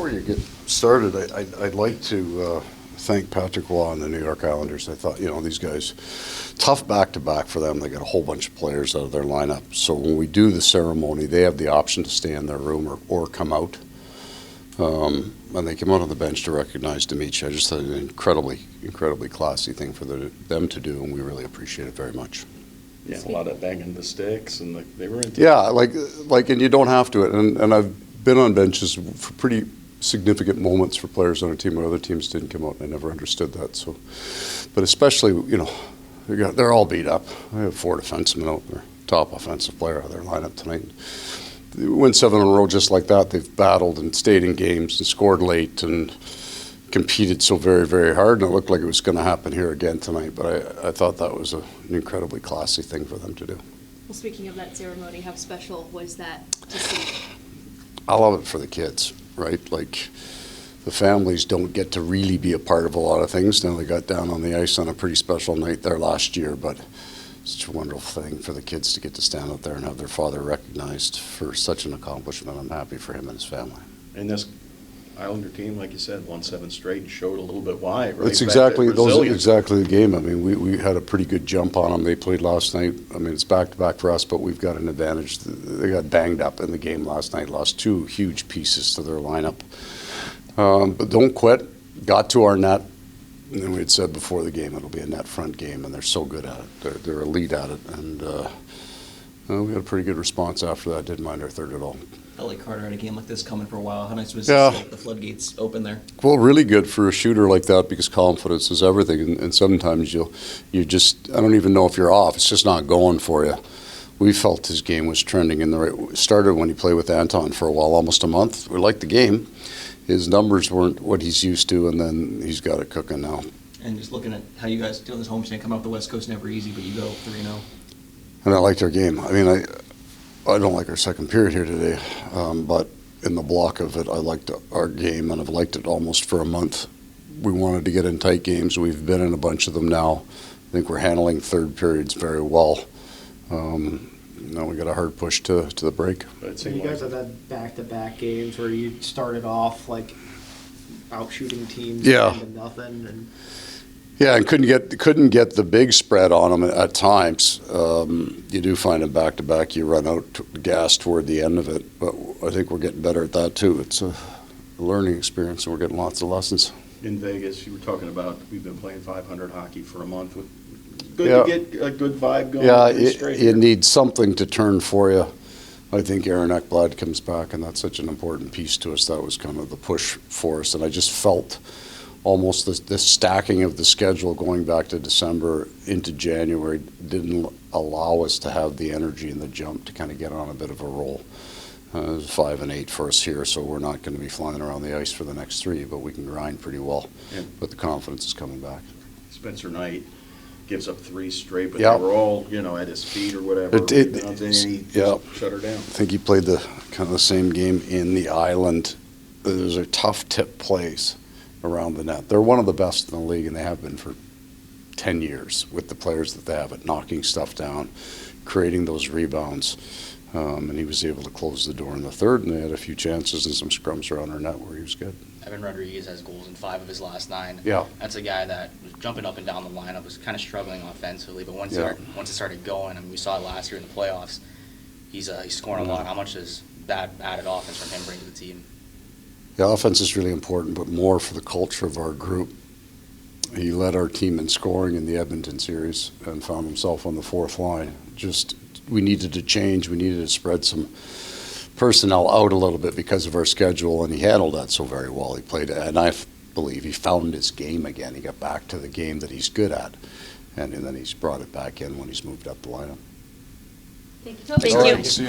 Before you get started, I'd like to thank Patrick Waugh and the New York Islanders. I thought, these guys, tough back-to-back for them. They got a whole bunch of players out of their lineup. So when we do the ceremony, they have the option to stay in their room or come out. And they came out on the bench to recognize Dmitry. I just thought it was an incredibly classy thing for them to do, and we really appreciate it very much. Yeah, a lot of banging the sticks, and they were into and you don't have to. And I've been on benches for pretty significant moments for players on a team where other teams didn't come out, and I never understood that. So, but especially, they're all beat up. I have 4 defensemen out, their top offensive player out of their lineup tonight. They win 7 in a row just like that. They've battled and stayed in games and scored late and competed so very, very hard, and it looked like it was going to happen here again tonight. But I thought that was an incredibly classy thing for them to do. Well, speaking of that ceremony, how special was that to see? I love it for the kids, right? Like, the families don't get to really be a part of a lot of things. Now, they got down on the ice on a pretty special night there last year, but it's such a wonderful thing for the kids to get to stand out there and have their father recognized for such an accomplishment. I'm happy for him and his family. And this Islander team, like you said, won 7 straight and showed a little bit why. Right? It's exactly the game. I mean, we had a pretty good jump on them. They played last night. I mean, it's back-to-back for us, but we've got an advantage. They got banged up in the game last night, lost 2 huge pieces to their lineup. But don't quit. Got to our net. And then we had said before the game it'll be a net front game, and they're so good at it. They're elite at it. And we had a pretty good response after that. Didn't mind our third at all. LA Carter had a game like this coming for a while. How nice was to see the floodgates open there? Well, really good for a shooter like that, because confidence is everything. And sometimes you just, I don't even know if you're off. It's just not going for you. We felt his game was trending in the right. Started when he played with Anton for a while, almost a month. We liked the game. His numbers weren't what he's used to, and then he's got it cooking now. And just looking at how you guys doing this homestand, come out the West Coast, never easy, but you go 3-0. And I liked our game. I mean, I don't like our second period here today, but in the block of it, I liked our game, and I've liked it almost for a month. We wanted to get in tight games. We've been in a bunch of them now. I think we're handling third periods very well. Now we got a hard push to the break. So you guys have had back-to-back games where you started off like out shooting teams to nothing, and and couldn't get the big spread on them at times. You do find them back-to-back. You run out gas toward the end of it, but I think we're getting better at that too. It's a learning experience, and we're getting lots of lessons. In Vegas, you were talking about we've been playing 500 hockey for a month. Good to get a good vibe going. Yeah, you need something to turn for you. I think Aaron Ekblad comes back, and that's such an important piece to us. That was kind of the push for us, and I just felt almost the stacking of the schedule going back to December into January didn't allow us to have the energy and the jump to kind of get on a bit of a roll. It was 5 and 8 for us here, so we're not going to be flying around the ice for the next 3, but we can grind pretty well. Yeah. But the confidence is coming back. Spencer Knight gives up 3 straight, but they were all, at his feet or whatever. And he shut her down. I think he played the kind of the same game in the island. Those are tough tip plays around the net. They're one of the best in the league, and they have been for 10 years with the players that they have at knocking stuff down, creating those rebounds. And he was able to close the door in the third, and they had a few chances and some scrums around our net where he was good. Evan Rodrigues has goals in 5 of his last 9. Yeah. That's a guy that was jumping up and down the lineup, was kind of struggling offensively, but once it started going, I mean, we saw it last year in the playoffs, he's scoring a lot. How much does that added offense from him bring to the team? The offense is really important, but more for the culture of our group. He led our team in scoring in the Edmonton series and found himself on the 4th line. We needed to change. We needed to spread some personnel out a little bit because of our schedule, and he handled that so very well. He played, and I believe he found his game again. He got back to the game that he's good at, and then he's brought it back in when he's moved up the lineup. Thank you. Thank you.